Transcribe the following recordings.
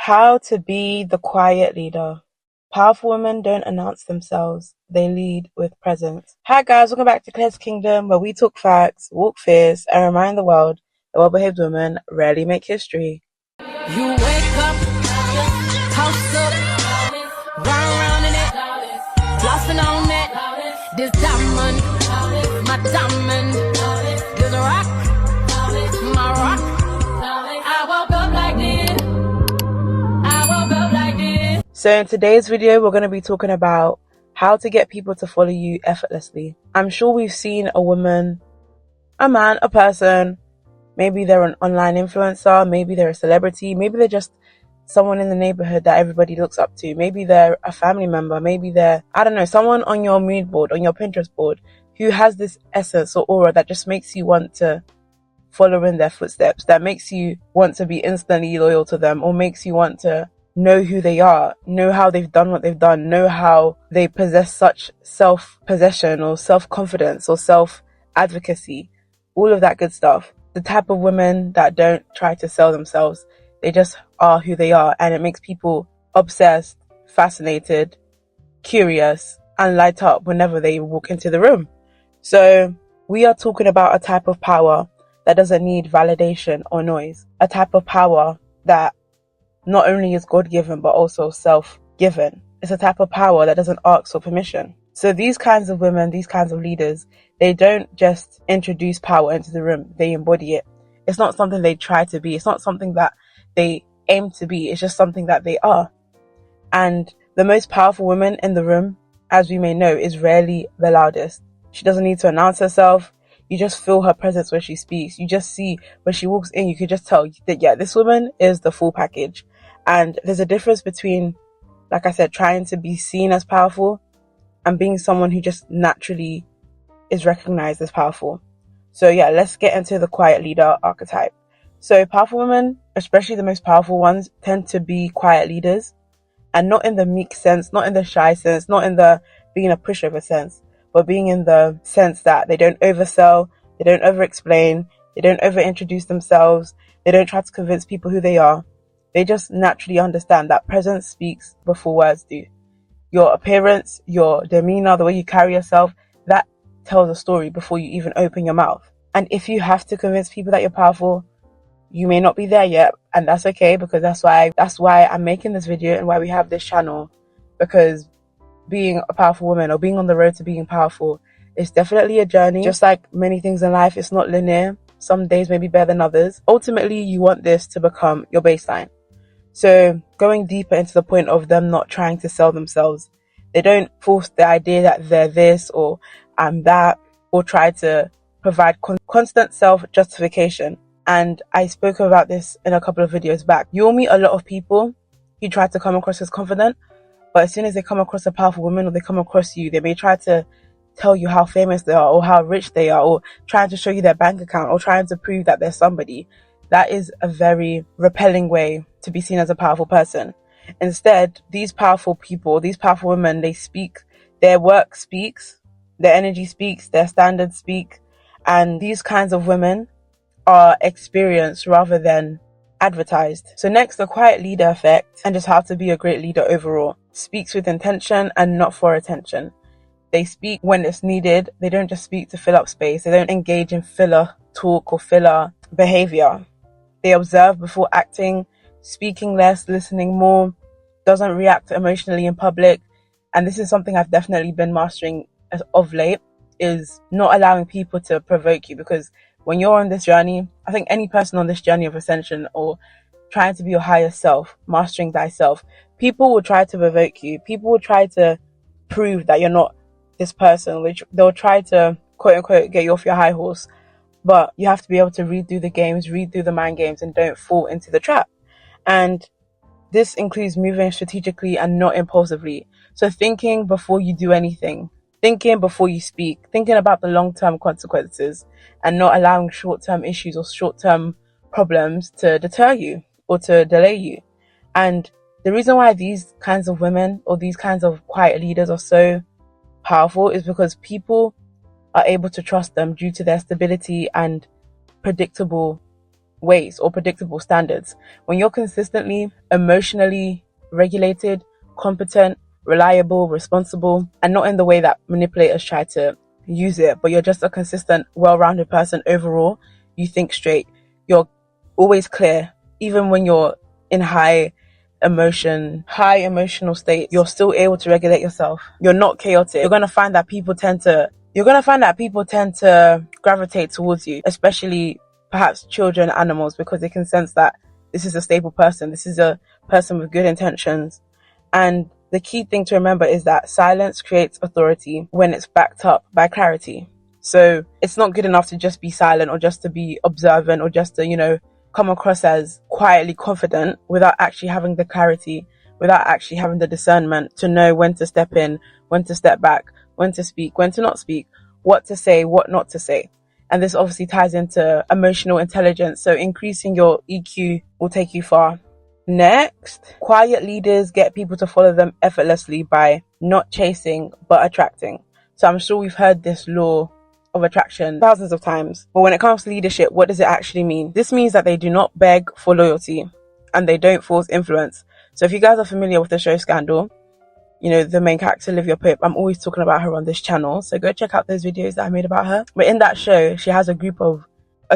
How to be the quiet leader. Powerful women don't announce themselves, they lead with presence. Hi guys, welcome back to Clare's Kingdom, where we talk facts, walk fierce, and remind the world that well-behaved women rarely make history. You wake up, house up, run around in it, flossing on it. This diamond, my diamond, this rock, my rock. I woke up like this. I woke up like this. So in today's video, we're going to be talking about how to get people to follow you effortlessly. I'm sure we've seen a woman, a man, a person. Maybe they're an online influencer, maybe they're a celebrity, maybe they're just someone in the neighborhood that everybody looks up to. Maybe they're a family member, maybe they're, I don't know, someone on your mood board, on your Pinterest board, who has this essence or aura that just makes you want to follow in their footsteps, that makes you want to be instantly loyal to them, or makes you want to know who they are, know how they've done what they've done, know how they possess such self-possession or self-confidence or self-advocacy, all of that good stuff. The type of women that don't try to sell themselves, they just are who they are, and it makes people obsessed, fascinated, curious, and light up whenever they walk into the room. So we are talking about a type of power that doesn't need validation or noise, a type of power that not only is God-given but also self-given. It's a type of power that doesn't ask for permission. So these kinds of women, these kinds of leaders, they don't just introduce power into the room, they embody it. It's not something they try to be. It's not something that they aim to be. It's just something that they are. And the most powerful woman in the room, as we may know, is rarely the loudest. She doesn't need to announce herself. You just feel her presence when she speaks. You just see when she walks in, you can just tell that, yeah, this woman is the full package. And there's a difference between, like I said, trying to be seen as powerful and being someone who just naturally is recognized as powerful. So yeah, let's get into the quiet leader archetype. So powerful women, especially the most powerful ones, tend to be quiet leaders, and not in the meek sense, not in the shy sense, not in the being a pushover sense, but being in the sense that they don't oversell, they don't over-explain, they don't over-introduce themselves, they don't try to convince people who they are. They just naturally understand that presence speaks before words do. Your appearance, your demeanor, the way you carry yourself, that tells a story before you even open your mouth. And if you have to convince people that you're powerful, you may not be there yet, and that's okay, because that's why I'm making this video and why we have this channel, because being a powerful woman or being on the road to being powerful is definitely a journey. Just like many things in life, it's not linear. Some days may be better than others. Ultimately, you want this to become your baseline. So going deeper into the point of them not trying to sell themselves, they don't force the idea that they're this or I'm that, or try to provide constant self-justification. And I spoke about this in a couple of videos back. You'll meet a lot of people who try to come across as confident, but as soon as they come across a powerful woman or they come across you, they may try to tell you how famous they are or how rich they are, or trying to show you their bank account or trying to prove that they're somebody. That is a very repelling way to be seen as a powerful person. Instead, these powerful people, these powerful women, they speak, their work speaks, their energy speaks, their standards speak, and these kinds of women are experienced rather than advertised. So next, the quiet leader effect, and just how to be a great leader overall. Speaks with intention and not for attention. They speak when it's needed. They don't just speak to fill up space. They don't engage in filler talk or filler behavior. They observe before acting, speaking less, listening more, doesn't react emotionally in public. And this is something I've definitely been mastering as of late, is not allowing people to provoke you. Because when you're on this journey, I think any person on this journey of ascension or trying to be your higher self, mastering thyself, people will try to provoke you. People will try to prove that you're not this person, which they'll try to quote unquote get you off your high horse. But you have to be able to read through the games, read through the mind games, and don't fall into the trap. And this includes moving strategically and not impulsively. So thinking before you do anything, thinking before you speak, thinking about the long-term consequences, and not allowing short-term issues or short-term problems to deter you or to delay you. And the reason why these kinds of women or these kinds of quiet leaders are so powerful is because people are able to trust them due to their stability and predictable ways or predictable standards. When you're consistently emotionally regulated, competent, reliable, responsible, and not in the way that manipulators try to use it, but you're just a consistent, well-rounded person overall, you think straight, you're always clear, even when you're in high emotional state, you're still able to regulate yourself. You're not chaotic. You're going to find that people tend to gravitate towards you, especially perhaps children, animals, because they can sense that this is a stable person. This is a person with good intentions. And the key thing to remember is that silence creates authority when it's backed up by clarity. So it's not good enough to just be silent or just to be observant or just to, come across as quietly confident without actually having the clarity, without actually having the discernment to know when to step in, when to step back, when to speak, when to not speak, what to say, what not to say. And this obviously ties into emotional intelligence. So increasing your EQ will take you far. Next, quiet leaders get people to follow them effortlessly by not chasing, but attracting. So I'm sure we've heard this law of attraction thousands of times. But when it comes to leadership, what does it actually mean? This means that they do not beg for loyalty and they don't force influence. So if you guys are familiar with the show Scandal, the main character, Olivia Pope, I'm always talking about her on this channel. So go check out those videos that I made about her. But in that show, she has a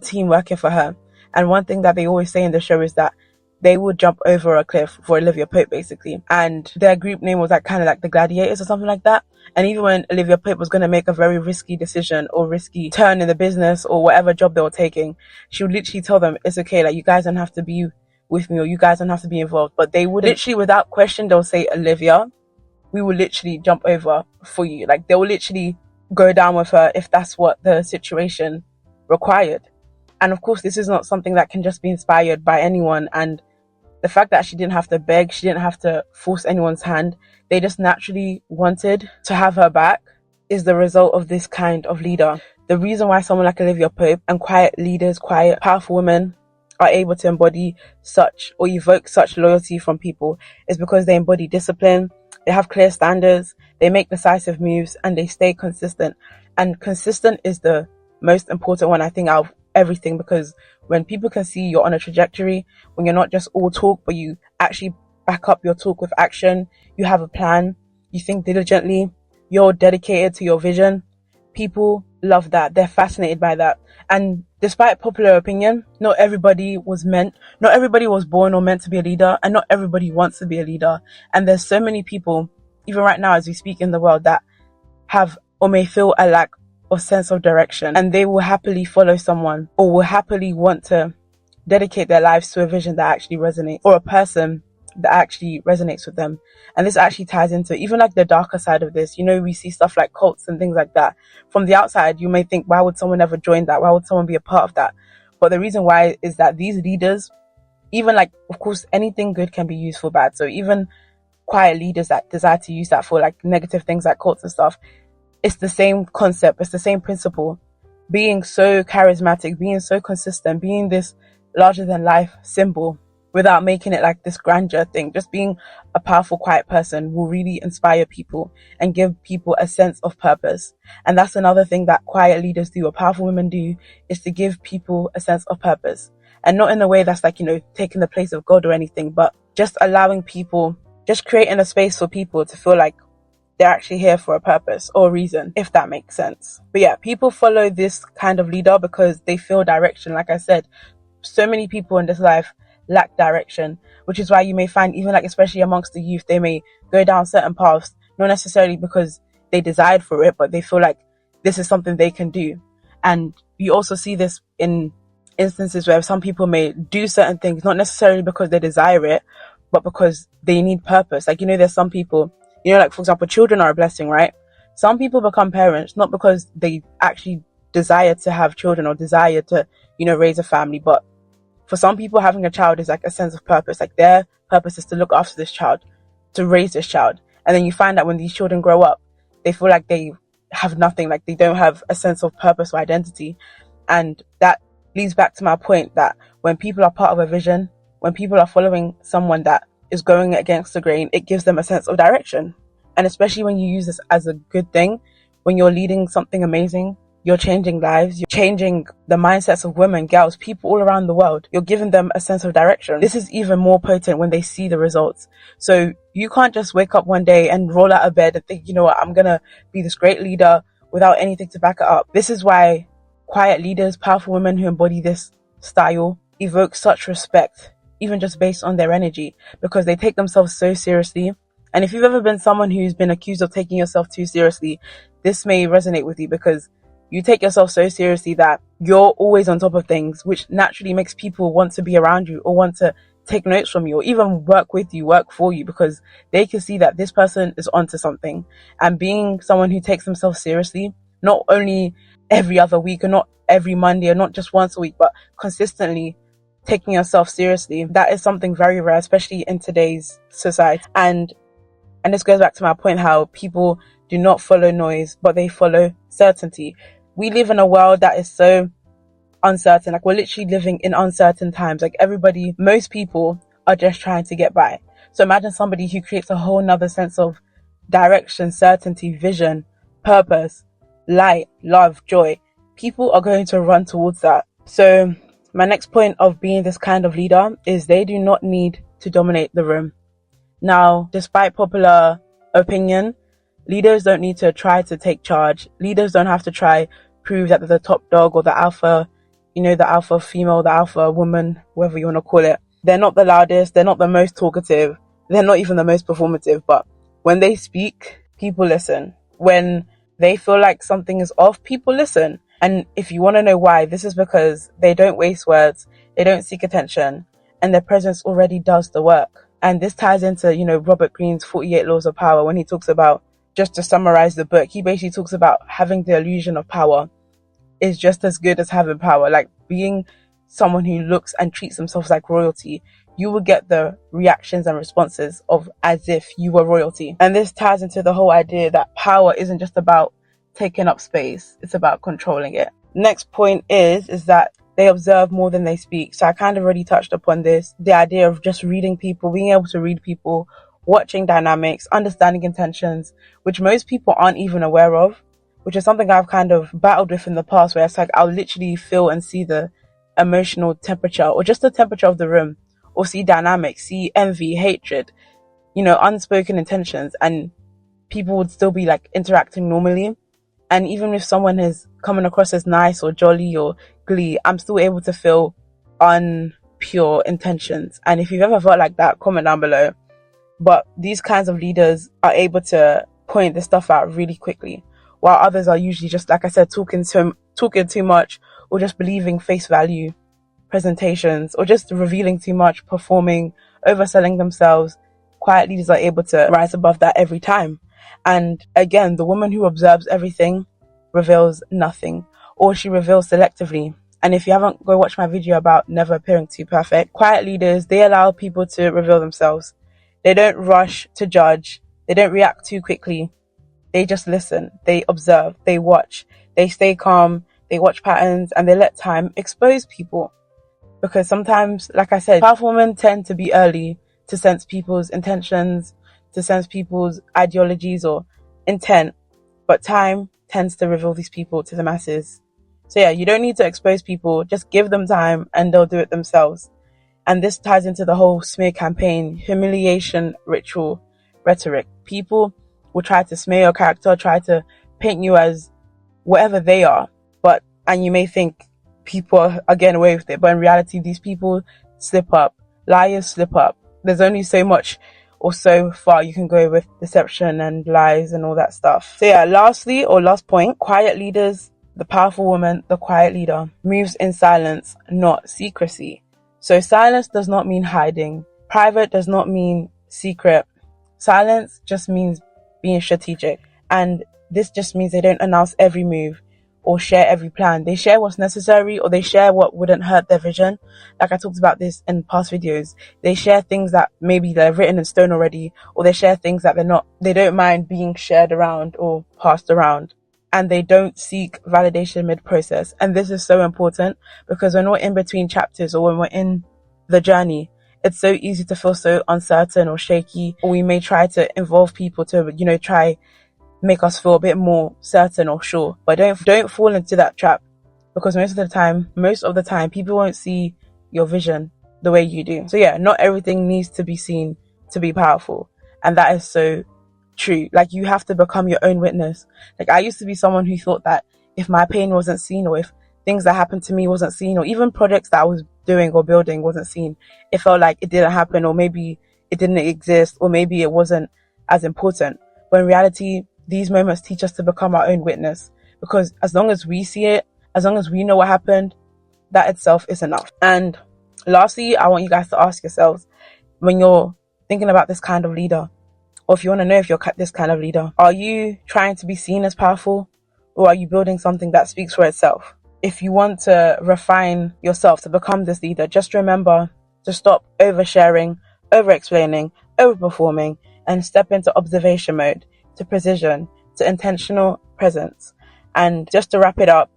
team working for her. And one thing that they always say in the show is that they would jump over a cliff for Olivia Pope, basically. And their group name was kind of like the Gladiators or something like that. And even when Olivia Pope was going to make a very risky decision or risky turn in the business or whatever job they were taking, she would literally tell them, it's okay, you guys don't have to be with me or you guys don't have to be involved. But they would literally, without question, they'll say, Olivia, we will literally jump over for you. They will literally go down with her if that's what the situation required. And of course, this is not something that can just be inspired by anyone. And the fact that she didn't have to beg, she didn't have to force anyone's hand, they just naturally wanted to have her back, is the result of this kind of leader. The reason why someone like Olivia Pope and quiet leaders, quiet, powerful women are able to embody such or evoke such loyalty from people is because they embody discipline, they have clear standards, they make decisive moves, and they stay consistent. And consistent is the most important one, I think, out of everything, because when people can see you're on a trajectory, when you're not just all talk, but you actually back up your talk with action, you have a plan, you think diligently, you're dedicated to your vision, people love that. They're fascinated by that. And despite popular opinion, not everybody was born or meant to be a leader, and not everybody wants to be a leader. And there's so many people, even right now as we speak in the world, that have or may feel a lack of sense of direction, and they will happily follow someone or will happily want to dedicate their lives to a vision that actually resonates, or a person that actually resonates with them. And this actually ties into even the darker side of this. We see stuff like cults and things like that. From the outside, you may think, why would someone ever join that? Why would someone be a part of that? But the reason why is that these leaders, even of course, anything good can be used for bad. So even quiet leaders that desire to use that for negative things like cults and stuff, it's the same concept, it's the same principle. Being so charismatic, being so consistent, being this larger than life symbol without making it this grandeur thing, just being a powerful, quiet person will really inspire people and give people a sense of purpose. And that's another thing that quiet leaders do, or powerful women do, is to give people a sense of purpose. And not in a way that's taking the place of God or anything, but just allowing people, just creating a space for people to feel they're actually here for a purpose or a reason, if that makes sense. But yeah, people follow this kind of leader because they feel direction. Like I said, so many people in this life lack direction, which is why you may find even especially amongst the youth, they may go down certain paths, not necessarily because they desired for it, but they feel this is something they can do. And you also see this in instances where some people may do certain things, not necessarily because they desire it, but because they need purpose. There's some people, for example, children are a blessing, right? Some people become parents not because they actually desire to have children or desire to, raise a family, but for some people, having a child is a sense of purpose. Their purpose is to look after this child, to raise this child. And then you find that when these children grow up, they feel they have nothing, they don't have a sense of purpose or identity. And that leads back to my point that when people are part of a vision, when people are following someone that is going against the grain, it gives them a sense of direction. And especially when you use this as a good thing, when you're leading something amazing, you're changing lives, you're changing the mindsets of women, girls, people all around the world. You're giving them a sense of direction. This is even more potent when they see the results. So you can't just wake up one day and roll out of bed and think, you know what, I'm gonna be this great leader without anything to back it up. This is why quiet leaders, powerful women who embody this style, evoke such respect, even just based on their energy, because they take themselves so seriously. And if you've ever been someone who's been accused of taking yourself too seriously, this may resonate with you, because you take yourself so seriously that you're always on top of things, which naturally makes people want to be around you or want to take notes from you or even work with you, work for you, because they can see that this person is onto something. And being someone who takes themselves seriously, not only every other week or not every Monday or not just once a week, but consistently taking yourself seriously, that is something very rare, especially in today's society. And this goes back to my point, how people do not follow noise, but they follow certainty. We live in a world that is so uncertain. Like, we're literally living in uncertain times. Like, most people are just trying to get by. So imagine somebody who creates a whole nother sense of direction, certainty, vision, purpose, light, love, joy. People are going to run towards that. So my next point of being this kind of leader is they do not need to dominate the room. Now, despite popular opinion, leaders don't need to try to take charge. Leaders don't have to try prove that they're the top dog or the alpha, the alpha female, the alpha woman, whatever you want to call it. They're not the loudest. They're not the most talkative. They're not even the most performative. But when they speak, people listen. When they feel like something is off, people listen. And if you want to know why, this is because they don't waste words. They don't seek attention. And their presence already does the work. And this ties into, Robert Greene's 48 Laws of Power when he talks about, just to summarize the book, he basically talks about having the illusion of power is just as good as having power. Like, being someone who looks and treats themselves like royalty, you will get the reactions and responses of as if you were royalty. And this ties into the whole idea that power isn't just about taking up space, it's about controlling it. Next point is that they observe more than they speak. So I kind of already touched upon this, the idea of just reading people, being able to read people, watching dynamics, understanding intentions, which most people aren't even aware of, which is something I've kind of battled with in the past, where it's like I'll literally feel and see the emotional temperature or just the temperature of the room, or see dynamics, see envy, hatred, unspoken intentions, and people would still be like interacting normally. And even if someone is coming across as nice or jolly or glee, I'm still able to feel unpure intentions. And if you've ever felt like that, comment down below. But these kinds of leaders are able to point this stuff out really quickly, while others are usually just, like I said, talking too much, or just believing face value presentations, or just revealing too much, performing, overselling themselves. Quiet leaders are able to rise above that every time. And again, the woman who observes everything reveals nothing, or she reveals selectively. And if you haven't, go watch my video about never appearing too perfect. Quiet leaders, they allow people to reveal themselves. They don't rush to judge. They don't react too quickly. They just listen. They observe. They watch. They stay calm. They watch patterns, and they let time expose people. Because sometimes, like I said, powerful women tend to be early to sense people's intentions, to sense people's ideologies or intent. But time tends to reveal these people to the masses. So yeah, you don't need to expose people. Just give them time and they'll do it themselves. And this ties into the whole smear campaign, humiliation, ritual, rhetoric. People will try to smear your character, try to paint you as whatever they are. And you may think people are getting away with it, but in reality, these people slip up. Liars slip up. There's only so much or so far you can go with deception and lies and all that stuff. So yeah, last point, quiet leaders, the powerful woman, the quiet leader, moves in silence, not secrecy. So silence does not mean hiding. Private does not mean secret. Silence just means being strategic. And this just means they don't announce every move or share every plan. They share what's necessary, or they share what wouldn't hurt their vision. Like I talked about this in past videos. They share things that maybe they're written in stone already, or they share things that they don't mind being shared around or passed around. And they don't seek validation mid-process. And this is so important, because when we're in between chapters or when we're in the journey, it's so easy to feel so uncertain or shaky, or we may try to involve people to, try make us feel a bit more certain or sure. But don't fall into that trap, because most of the time people won't see your vision the way you do. So yeah, not everything needs to be seen to be powerful. And that is so true. Like, you have to become your own witness. Like, I used to be someone who thought that if my pain wasn't seen, or if things that happened to me wasn't seen, or even projects that I was doing or building wasn't seen, it felt like it didn't happen, or maybe it didn't exist, or maybe it wasn't as important. But in reality, these moments teach us to become our own witness, because as long as we see it, as long as we know what happened, that itself is enough. And lastly, I want you guys to ask yourselves, when you're thinking about this kind of leader, or if you want to know if you're this kind of leader, are you trying to be seen as powerful, or are you building something that speaks for itself? If you want to refine yourself to become this leader, just remember to stop oversharing, over-explaining, over-performing, and step into observation mode, to precision, to intentional presence. And just to wrap it up,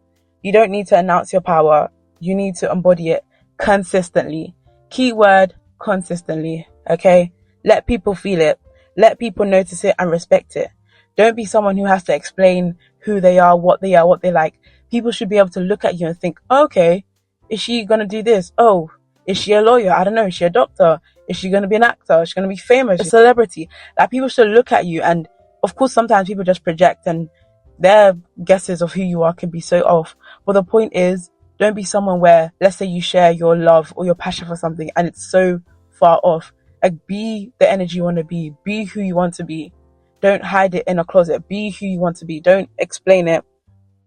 you don't need to announce your power. You need to embody it consistently. Keyword, consistently. Okay? Let people feel it. Let people notice it and respect it. Don't be someone who has to explain who they are, what they like. People should be able to look at you and think, okay, is she going to do this? Oh, is she a lawyer? I don't know. Is she a doctor? Is she going to be an actor? Is she going to be famous? A celebrity? Like, people should look at you. And of course, sometimes people just project, and their guesses of who you are can be so off. But the point is, don't be someone where, let's say you share your love or your passion for something and it's so far off. Like, be the energy you want to be. Be who you want to be. Don't hide it in a closet. Be who you want to be. Don't explain it,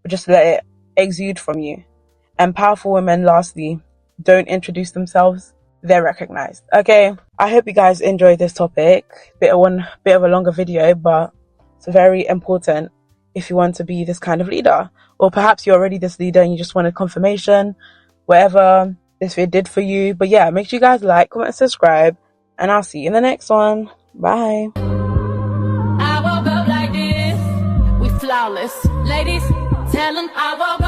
but just let it exude from you. And powerful women, lastly, don't introduce themselves. They're recognized. Okay. I hope you guys enjoyed this topic. Bit of a longer video, but it's very important if you want to be this kind of leader. Or perhaps you're already this leader and you just wanted confirmation, whatever this video did for you. But yeah, make sure you guys like, comment, and subscribe, and I'll see you in the next one. Bye. I woke up like this, we flawless. Ladies, tell them I woke up.